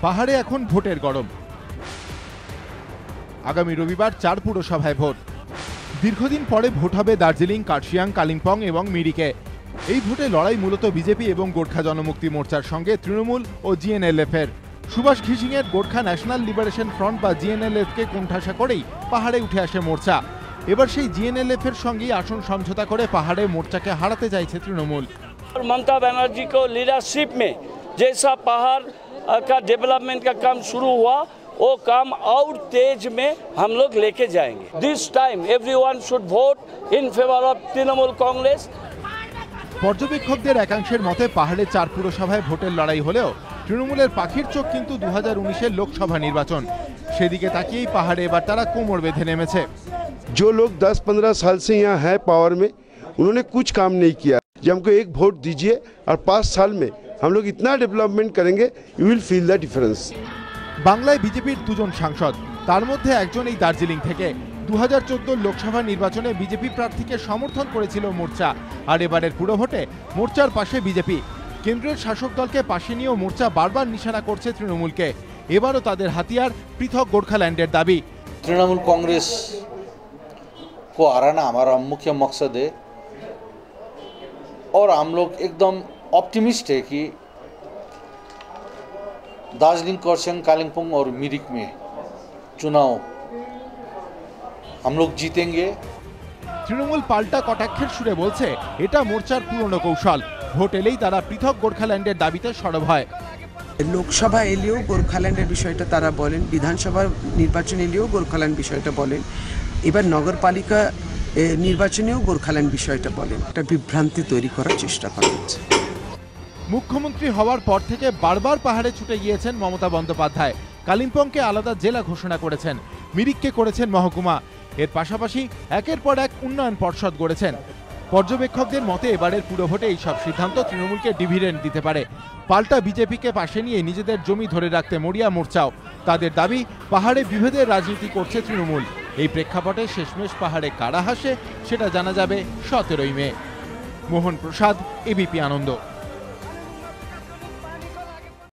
পাহাড়ে এখন ভোটের গরম। আগামী রবিবার 4 পুরসভায় ভোট। দীর্ঘদিন পরে ভোট হবে দার্জিলিং, কার্শিয়াং, কালিম্পং এবং মিরিকে। এই ভোটে লড়াই মূলত বিজেপি এবং গোর্খা জনমুক্তি মোর্চার সঙ্গে তৃণমূল ও জিএনএলএফ এর। সুভাষ ঘিসিংয়ের গোর্খা ন্যাশনাল লিবারেশন ফ্রন্ট বা জিএনএলএফ কে কোণঠাসা করেই পাহাড়ে উঠে আসে মোর্চা। এবার সেই জিএনএলএফ এর সঙ্গেই আসন সমঝোতা করে পাহাড়ে মোর্চাকে হারাতে চাইছে তৃণমূল। ममता बनर्जी को लीडरशिप में जैसा पहाड़ का डेवलपमेंट का काम शुरू हुआ वो काम और तेज में हम लोग लेके जाएंगे। This time everyone should vote in favour of Trinamool Congress. পর্যবেক্ষকদের একাংশের মতে পাহাড়ে 4 পুরসভায় ভোটের লড়াই হলেও তৃণমূলের পাখির চোখ কিন্তু 2019-এর লোকসভা নির্বাচন। সেদিকে তাকিয়েই পাহাড়ে এবার তারা কোমর বেঁধে নেমেছে। जो लोग 10-15 साल से यहाँ है पावर में, उन्होंने कुछ काम नहीं किया। जब हमको एक वोट दीजिए और 5 साल में हम लोग इतना डेवलपमेंट करेंगे, you will feel the difference. বাংলায় বিজেপির 2 জন সাংসদ, তার মধ্যে একজন এই দার্জিলিং থেকে। 2014 লোকসভা নির্বাচনে বিজেপি প্রার্থীকে সমর্থন করেছিল মোর্চা, আর এবারের পুরো ভোটে মোর্চার পাশে বিজেপি। কেন্দ্রের শাসক দলকে পাশে নিয়েও মোর্চা বারবার নিশানা করছে তৃণমূলকে। এবারও তাদের হাতিয়ার পৃথক গোর্খাল্যান্ডের দাবি। तृणमूल कांग्रेस को हराना हमारा मुख्य मकसद है और हम लोग एकदम ऑप्टिमिस्ट है कि दार्जिलिंग, कर्सियंग, कालिम्पोंग और मिरिक में चुनाव हम लोग जीतेंगे। তৃণমূল পাল্টা কটাক্ষের সুরে বলছে এটা মোর্চার পুরনো কৌশল। ভোট এলেই তারা পৃথক গোর্খাল্যান্ডের দাবিতে সরব হয়। লোকসভা এলেও গোর্খাল্যান্ডের বিষয়টা তারা বলেন, বিধানসভা নির্বাচন এলেও গোর্খাল্যান্ড বিষয়টা বলেন, এবার নগরপালিকা নির্বাচনেও গোর্খাল্যান্ড বিষয়টা বলেন। একটা বিভ্রান্তি তৈরি করার চেষ্টা করা হচ্ছে। মুখ্যমন্ত্রী হওয়ার পর থেকে বারবার পাহাড়ে ছুটে গিয়েছেন মমতা বন্দ্যোপাধ্যায়। কালিম্পংকে আলাদা জেলা ঘোষণা করেছেন, মিরিককে করেছেন মহকুমা। এর পাশাপাশি একের পর এক উন্নয়ন পর্ষদ গড়েছেন। পর্যবেক্ষকদের মতে এবারের পুরো ভোটে এইসব সিদ্ধান্ত তৃণমূলকে ডিভিডেন্ড দিতে পারে। পাল্টা বিজেপিকে পাশে নিয়ে নিজেদের জমি ধরে রাখতে মরিয়া মোর্চাও। তাদের দাবি, পাহাড়ে বিভেদের রাজনীতি করছে তৃণমূল। এই প্রেক্ষাপটে শেষমেশ পাহাড়ে কারা হাসে সেটা জানা যাবে 17ই মে। মোহন প্রসাদ, এবিপি আনন্দ।